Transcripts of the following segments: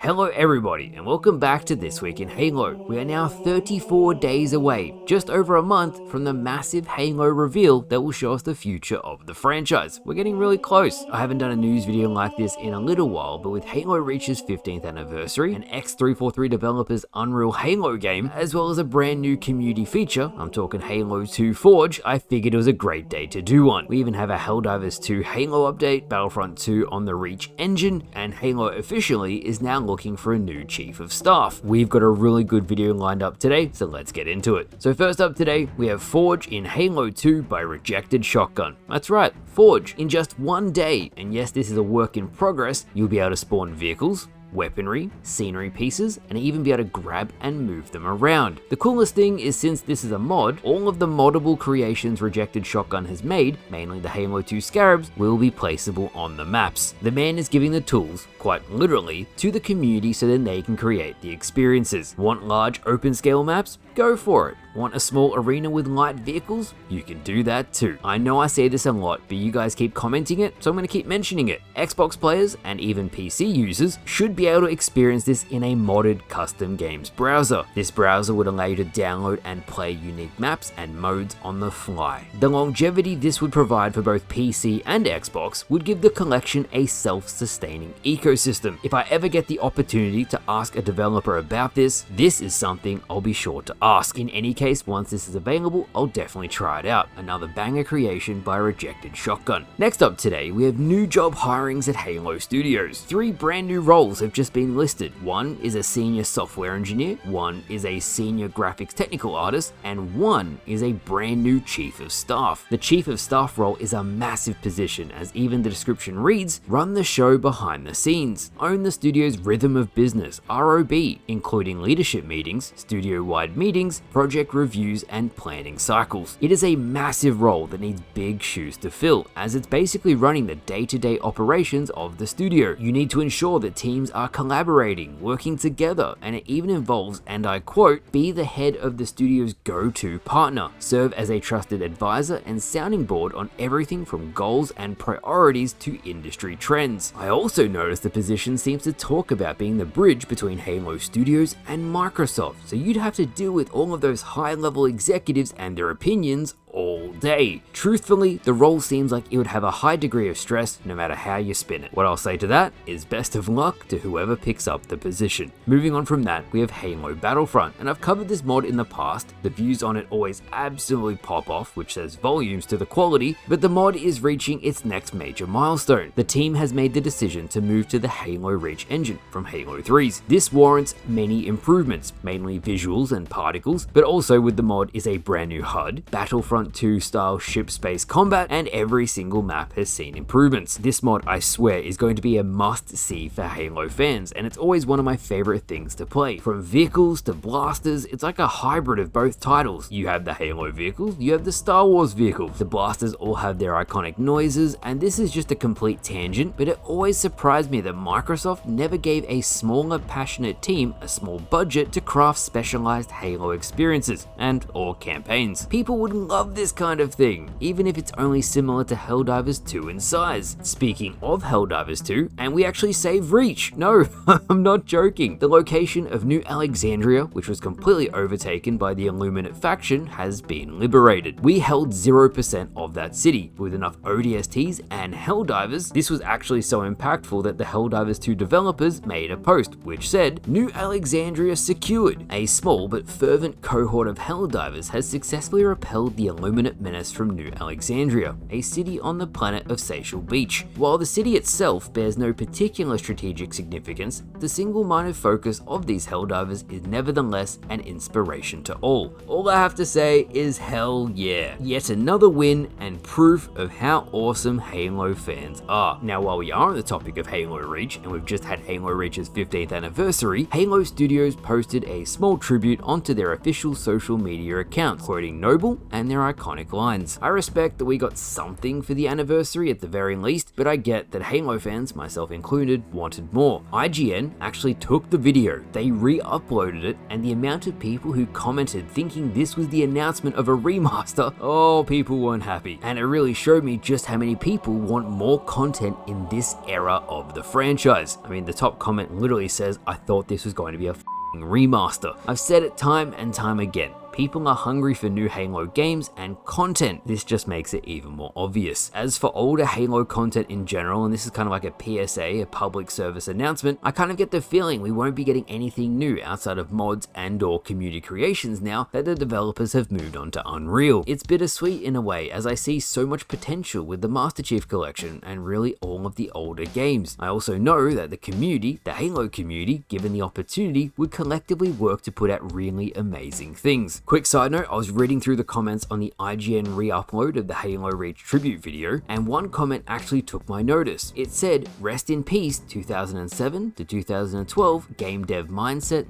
Hello everybody, and welcome back to This Week in Halo. We are now 34 days away, just over a month from the massive Halo reveal that will show us the future of the franchise. We're getting really close. I haven't done a news video like this in a little while, but with Halo Reach's 15th anniversary, an X343 developers Unreal Halo game, as well as a brand new community feature, I'm talking Halo 2 Forge, I figured it was a great day to do one. We even have a Helldivers 2 Halo update, Battlefront 2 on the Reach engine, and Halo officially is now looking for a new chief of staff. We've got a really good video lined up today, so let's get into it. So first up today, we have Forge in Halo 2 by Rejected Shotgun. That's right, Forge. In just one day, and yes, this is a work in progress, you'll be able to spawn vehicles, weaponry, scenery pieces, and even be able to grab and move them around. The coolest thing is, since this is a mod, all of the moddable creations Rejected Shotgun has made, mainly the Halo 2 scarabs, will be placeable on the maps. The man is giving the tools, quite literally, to the community so then they can create the experiences. Want large open scale maps? Go for it. Want a small arena with light vehicles? You can do that too. I know I say this a lot, but you guys keep commenting it, so I'm going to keep mentioning it. Xbox players and even PC users should be able to experience this in a modded custom games browser. This browser would allow you to download and play unique maps and modes on the fly. The longevity this would provide for both PC and Xbox would give the collection a self-sustaining ecosystem. If I ever get the opportunity to ask a developer about this, this is something I'll be sure to ask. In any case, once this is available, I'll definitely try it out. Another banger creation by Rejected Shotgun. Next up today, we have new job hirings at Halo Studios. 3 brand new roles have just been listed. One is a senior software engineer, one is a senior graphics technical artist, and one is a brand new chief of staff. The chief of staff role is a massive position, as even the description reads, run the show behind the scenes, own the studio's rhythm of business, ROB, including leadership meetings, studio-wide meetings, project reviews, and planning cycles. It is a massive role that needs big shoes to fill, as it's basically running the day-to-day operations of the studio. You need to ensure that teams are collaborating, working together, and it even involves, and I quote, be the head of the studio's go-to partner, serve as a trusted advisor and sounding board on everything from goals and priorities to industry trends. I also noticed the position seems to talk about being the bridge between Halo Studios and Microsoft, so you'd have to deal with all of those high-level executives and their opinions all day. Truthfully, the role seems like it would have a high degree of stress no matter how you spin it. What I'll say to that is best of luck to whoever picks up the position. Moving on from that, we have Halo Battlefront, and I've covered this mod in the past. The views on it always absolutely pop off, which says volumes to the quality, but the mod is reaching its next major milestone. The team has made the decision to move to the Halo Reach engine from Halo 3's. This warrants many improvements, mainly visuals and particles, but also with the mod is a brand new HUD, Battlefront 2 style ship space combat, and every single map has seen improvements. This mod, I swear, is going to be a must-see for Halo fans, and it's always one of my favorite things to play. From vehicles to blasters, it's like a hybrid of both titles. You have the Halo vehicles, you have the Star Wars vehicles. The blasters all have their iconic noises, and this is just a complete tangent, but it always surprised me that Microsoft never gave a smaller, passionate team a small budget to craft specialized Halo experiences and/or campaigns. People would love this kind of thing, even if it's only similar to Helldivers 2 in size. Speaking of Helldivers 2, and we actually save Reach. No, I'm not joking. The location of New Alexandria, which was completely overtaken by the Illuminate faction, has been liberated. We held 0% of that city. With enough ODSTs and Helldivers, this was actually so impactful that the Helldivers 2 developers made a post which said, New Alexandria secured. A small but fervent cohort of Helldivers has successfully repelled the Illuminate menace from New Alexandria, a city on the planet of Seychelles Beach. While the city itself bears no particular strategic significance, the single-minded focus of these Helldivers is nevertheless an inspiration to all. All I have to say is hell yeah. Yet another win and proof of how awesome Halo fans are. Now, while we are on the topic of Halo Reach, and we've just had Halo Reach's 15th anniversary, Halo Studios posted a small tribute onto their official social media accounts, quoting Noble and their more iconic lines. I respect that we got something for the anniversary at the very least, but I get that Halo fans, myself included, wanted more. IGN actually took the video, they re-uploaded it, and the amount of people who commented thinking this was the announcement of a remaster, oh, people weren't happy. And it really showed me just how many people want more content in this era of the franchise. I mean, the top comment literally says, "I thought this was going to be a remaster." I've said it time and time again. People are hungry for new Halo games and content. This just makes it even more obvious. As for older Halo content in general, and this is kind of like a PSA, a public service announcement, I kind of get the feeling we won't be getting anything new outside of mods and or community creations now that the developers have moved on to Unreal. It's bittersweet in a way, as I see so much potential with the Master Chief Collection and really all of the older games. I also know that the community, the Halo community, given the opportunity, would collectively work to put out really amazing things. Quick side note, I was reading through the comments on the IGN re-upload of the Halo Reach tribute video, and one comment actually took my notice. It said, "Rest in peace 2007 to 2012 game dev mindset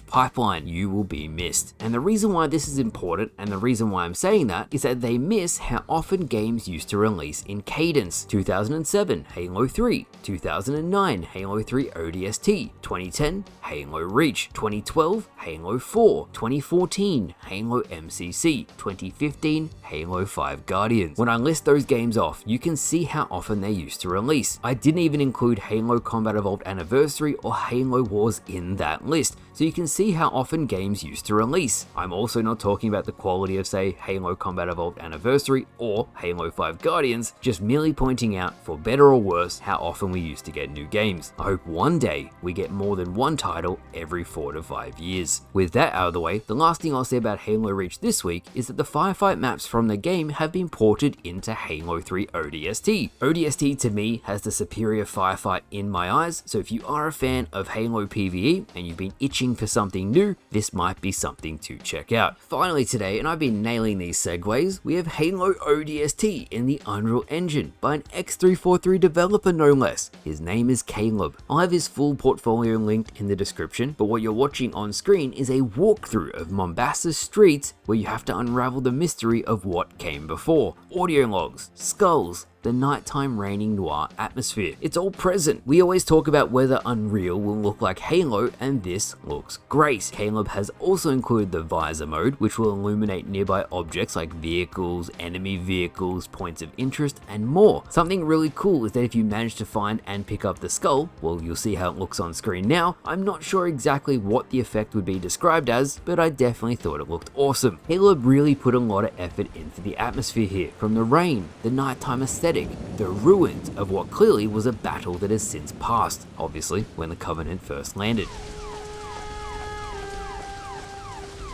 / pipeline. You will be missed." And the reason why this is important, and the reason why I'm saying that, is that they miss how often games used to release in cadence. 2007, Halo 3, 2009, Halo 3 ODST, 2010, Halo Reach, 2012, Halo 4, 2014, Halo MCC, 2015, Halo 5 Guardians. When I list those games off, you can see how often they used to release. I didn't even include Halo Combat Evolved Anniversary or Halo Wars in that list, so you can see how often games used to release. I'm also not talking about the quality of, say, Halo Combat Evolved Anniversary or Halo 5 Guardians, just merely pointing out, for better or worse, how often we used to get new games. I hope one day we get more than one title every 4 to 5 years. With that out of the way, the last thing I'll say about Halo Reach this week is that the Firefight maps from the game have been ported into Halo 3 ODST. ODST to me has the superior Firefight in my eyes, so if you are a fan of Halo PvE and you've been itching for something new, this might be something to check out. Finally today, and I've been nailing these segues, we have Halo ODST in the Unreal Engine by an X343 developer no less. His name is Kaleb. I'll have his full portfolio linked in the description, but what you're watching on screen is a walkthrough of Mombasa's streets where you have to unravel the mystery of what came before. Audio logs, skulls, the nighttime raining noir atmosphere. It's all present. We always talk about whether Unreal will look like Halo, and this looks great. Kaleb has also included the visor mode, which will illuminate nearby objects like vehicles, enemy vehicles, points of interest, and more. Something really cool is that if you manage to find and pick up the skull, well, you'll see how it looks on screen now. I'm not sure exactly what the effect would be described as, but I definitely thought it looked awesome. Kaleb really put a lot of effort into the atmosphere here, from the rain, the nighttime aesthetic, the ruins of what clearly was a battle that has since passed, obviously when the Covenant first landed.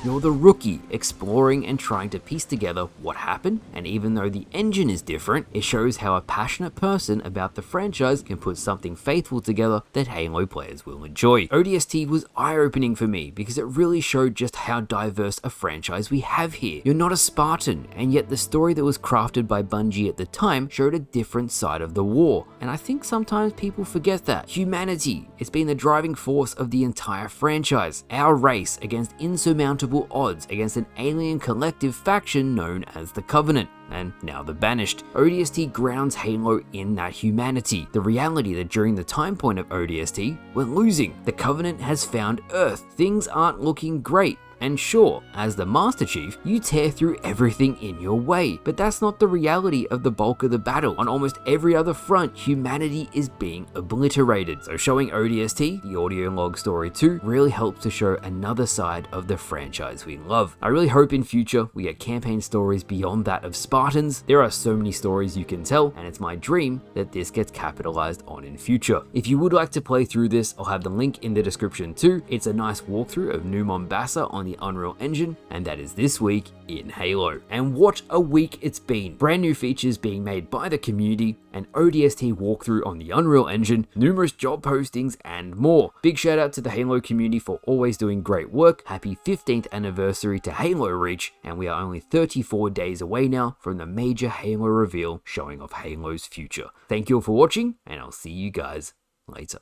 You're the rookie, exploring and trying to piece together what happened, and even though the engine is different, it shows how a passionate person about the franchise can put something faithful together that Halo players will enjoy. ODST was eye-opening for me because it really showed just how diverse a franchise we have here. You're not a Spartan, and yet the story that was crafted by Bungie at the time showed a different side of the war, and I think sometimes people forget that. Humanity, it's been the driving force of the entire franchise. Our race against insurmountable odds against an alien collective faction known as the Covenant, and now the Banished. ODST grounds Halo in that humanity, the reality that during the time point of ODST, we're losing. The Covenant has found Earth. Things aren't looking great. And sure, as the Master Chief, you tear through everything in your way, but that's not the reality of the bulk of the battle. On almost every other front, humanity is being obliterated. So showing ODST, the audio log story too, really helps to show another side of the franchise we love. I really hope in future we get campaign stories beyond that of Spartans. There are so many stories you can tell, and it's my dream that this gets capitalized on in future. If you would like to play through this, I'll have the link in the description too. It's a nice walkthrough of New Mombasa on the Unreal Engine, and that is this week in Halo. And what a week it's been. Brand new features being made by the community, an ODST walkthrough on the Unreal Engine, numerous job postings, and more. Big shout out to the Halo community for always doing great work. Happy 15th anniversary to Halo Reach, and we are only 34 days away now from the major Halo reveal showing off Halo's future. Thank you all for watching, and I'll see you guys later.